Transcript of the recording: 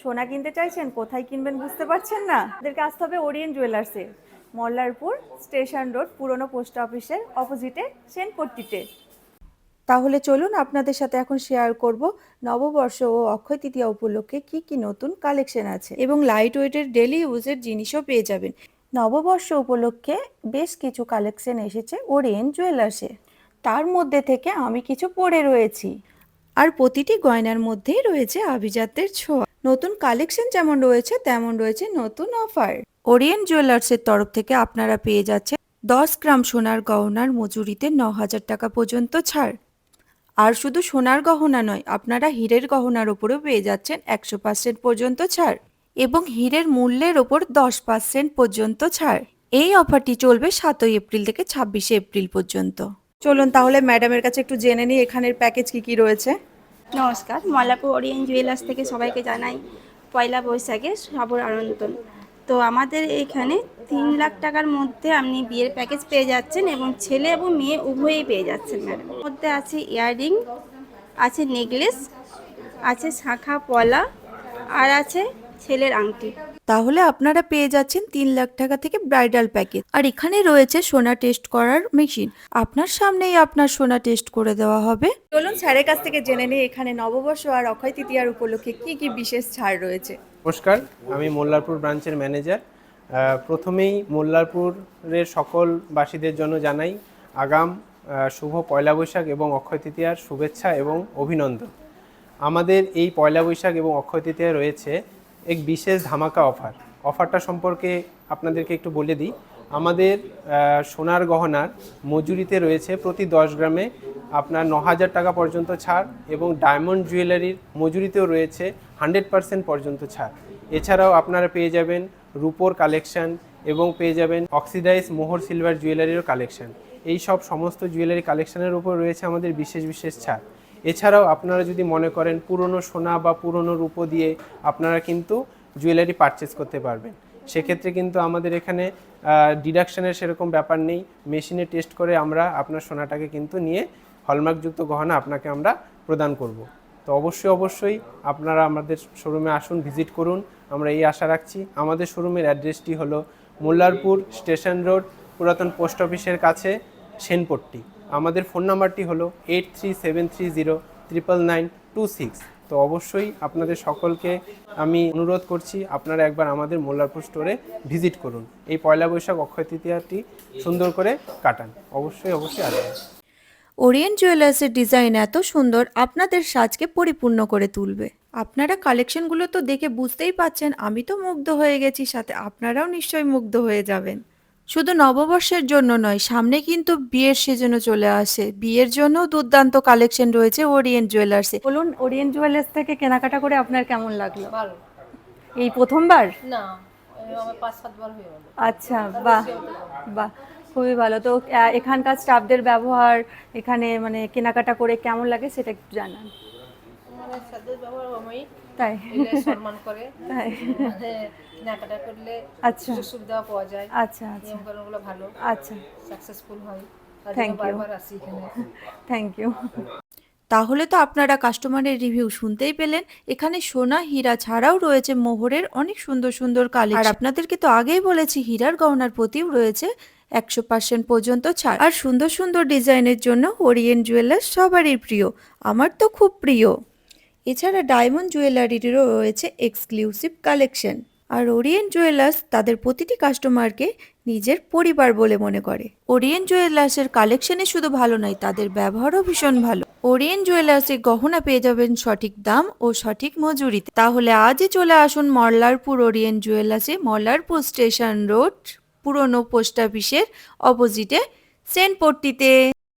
সোনা কিনতে চাইছেন, কোথায় কিনবেন বুঝতে পারছেন না? ওদেরকে আসতে হবে ওরিয়েন্ট জুয়েলার্সে, মল্লারপুর স্টেশন রোড, পুরনো পোস্ট অফিসের অপোজিটে, সেনপট্টিতে। তাহলে চলুন আপনাদের সাথে এখন শেয়ার করব নববর্ষ ও অক্ষয় তৃতীয়া উপলক্ষে কি কি নতুন কালেকশন আছে, এবং লাইট ওয়েটের ডেলি ইউজের জিনিসও পেয়ে যাবেন। নববর্ষ উপলক্ষে বেশ কিছু কালেকশন এসেছে ওরিয়েন্ট জুয়েলার্সে, তার মধ্যে থেকে আমি কিছু পরে রয়েছি। আর প্রতিটি গয়নার মধ্যেই রয়েছে আভিজাত্যের ছোঁয়া। নতুন কালেকশন যেমন রয়েছে তেমন রয়েছে নতুন অফার। ওরিয়েন্ট জুয়েলার্সের তরফ থেকে আপনারা পেয়ে যাচ্ছেন 10 গ্রাম সোনার গহনার মজুরিতে 9,000 টাকা পর্যন্ত ছাড়। আর শুধু সোনার গহনা নয়, আপনারা হীরের গহনার ওপরেও পেয়ে যাচ্ছেন 100% পর্যন্ত ছাড়, এবং হীরের মূল্যের ওপর 10% পর্যন্ত ছাড়। এই অফারটি চলবে 7 এপ্রিল থেকে 26 এপ্রিল পর্যন্ত। চলুন তাহলে ম্যাডামের কাছে একটু জেনে নিই এখানের প্যাকেজ কি কি রয়েছে। নমস্কার, মল্লারপুর ওরিয়েন্ট জুয়েলার্স থেকে সবাইকে জানাই পয়লা বৈশাখে শুভ আমন্ত্রণ। তো আমাদের এখানে 3 লাখ টাকার মধ্যে আপনি বিয়ের প্যাকেজ পেয়ে যাচ্ছেন, এবং ছেলে এবং মেয়ে উভয়ই পেয়ে যাচ্ছেন ম্যাডাম। এর মধ্যে আছে ইয়াররিং, আছে নেকলেস, আছে শাঁখা পলা, আর আছে ছেলের আংটি। তাহলে আপনারা পেয়ে যাচ্ছেন 3 লাখ টাকা থেকে ব্রাইডাল প্যাকেজ। আর এখানে রয়েছে সোনা টেস্ট করার মেশিন, আপনার সামনেই আপনার সোনা টেস্ট করে দেওয়া হবে। চলুন স্যারের কাছ থেকে জেনে নিই এখানে নববর্ষ আর অক্ষয় তৃতীয়ার উপলক্ষে কি কি বিশেষ ছাড় রয়েছে। নমস্কার, আমি মোল্লারপুর ব্রাঞ্চের ম্যানেজার। প্রথমেই মোল্লারপুরের সকল বাসীদের জন্য জানাই আগাম শুভ পয়লা বৈশাখ এবং অক্ষয় তৃতীয়ার শুভেচ্ছা এবং অভিনন্দন। আমাদের এই পয়লা বৈশাখ এবং অক্ষয় তৃতীয়া রয়েছে এক বিশেষ ধামাকা অফারটা সম্পর্কে আপনাদেরকে একটু বলে দিই। আমাদের সোনার গহনার মজুরিতে রয়েছে প্রতি 10 গ্রামে আপনার 9,000 টাকা পর্যন্ত ছাড়, এবং ডায়মন্ড জুয়েলারির মজুরিতেও রয়েছে 100% পর্যন্ত ছাড়। এছাড়াও আপনারা পেয়ে যাবেন রূপোর কালেকশন, এবং পেয়ে যাবেন অক্সিডাইজ মোহর সিলভার জুয়েলারিরও কালেকশন। এই সব সমস্ত জুয়েলারি কালেকশনের উপর রয়েছে আমাদের বিশেষ বিশেষ ছাড়। এছাড়াও আপনারা যদি মনে করেন পুরনো সোনা বা পুরনো রূপো দিয়ে আপনারা কিন্তু জুয়েলারি পারচেস করতে পারবেন, সেক্ষেত্রে কিন্তু আমাদের এখানে ডিডাকশনের সেরকম ব্যাপার নেই। মেশিনে টেস্ট করে আমরা আপনার সোনাটাকে কিন্তু নিয়ে হলমার্কযুক্ত গহনা আপনাকে আমরা প্রদান করব। তো অবশ্যই আপনারা আমাদের শোরুমে আসুন, ভিজিট করুন, আমরা এই আশা রাখছি। আমাদের শোরুমের অ্যাড্রেসটি হলো মোল্লারপুর স্টেশন রোড, পুরাতন পোস্ট অফিসের কাছে, সেনপট্টি। আমাদের ফোন নাম্বারটি হলো 8373099926। তো অবশ্যই আপনাদের সকলকে আমি অনুরোধ করছি আপনারা একবার আমাদের মোল্লারপুর স্টোরে ভিজিট করুন, এই পয়লা বৈশাখ অক্ষয় তৃতীয়াটি সুন্দর করে কাটান। অবশ্যই আসবেন। ওরিয়েন্ট জুয়েলার্সের ডিজাইন এত সুন্দর, আপনাদের সাজকে পরিপূর্ণ করে তুলবে। আপনারা কালেকশনগুলো তো দেখে বুঝতেই পাচ্ছেন, আমি তো মুগ্ধ হয়ে গেছি, সাথে আপনারাও নিশ্চয়ই মুগ্ধ হয়ে যাবেন। শুধু নববর্ষের জন্য নয়, সামনে কিন্তু বিয়ের সিজনও চলে আসে, বিয়ের জন্য দুর্দান্ত কালেকশন রয়েছে ওরিয়েন্ট জুয়েলার্সে। বলুন, ওরিয়েন্ট জুয়েলার্স থেকে কেনাকাটা করে আপনার কেমন লাগলো? ভালো। এই প্রথমবার? না, আমার 5-7 বার হয়ে গেল। আচ্ছা, বাহ বাহ, খুবই ভালো। তো এখানকার স্টাফদের ব্যবহার, এখানে মানে কেনাকাটা করে কেমন লাগে সেটা একটু জানান। আমার সাথে ব্যবহার আমি তাই? সম্মান করে, তাই? মানে কেনাকাটা করলে আচ্ছা সুযোগ সুবিধা পাওয়া যায়, আচ্ছা আচ্ছা নিয়মকানুনগুলো ভালো, আচ্ছা, সাকসেসফুল হয়, তার থ্যাংক জন্য ইউ, বারবার আসি এখানে। Thank you. তাহলে তো আপনারা কাস্টমারের রিভিউ শুনতেই পেলেন। এখানে সোনা হীরা ছাড়াও রয়েছে মোহরের অনেক সুন্দর সুন্দর কালেকশন। আর আপনাদেরকে তো আগেই বলেছি হীরার গহনার প্রতিও রয়েছে 100% পর্যন্ত ছাড়। আর সুন্দর সুন্দর ডিজাইনের জন্য ওরিয়েন্ট জুয়েলার্স সবারই প্রিয়, আমার তো খুব প্রিয়। এছাড়া ডায়মন্ড জুয়েলারিরও রয়েছে এক্সক্লুসিভ কালেকশন। আর ওরিয়েন্ট জুয়েলার্স তাদের প্রতিটি কাস্টমারকে নিজের পরিবার বলে মনে করে। ওরিয়েন্ট জুয়েলার্সের কালেকশনে শুধু ভালো নয়, তাদের ব্যবহারও ভীষণ ভালো। ওরিয়েন্ট জুয়েলার্সে গহনা পেয়ে যাবেন সঠিক দাম ও সঠিক মজুরিতে। তাহলে আজই চলে আসুন মল্লারপুর ওরিয়েন্ট জুয়েলার্সে, মল্লারপুর স্টেশন রোড, পুরনো পোস্ট অফিসের অপোজিটে, সেনপট্টিতে।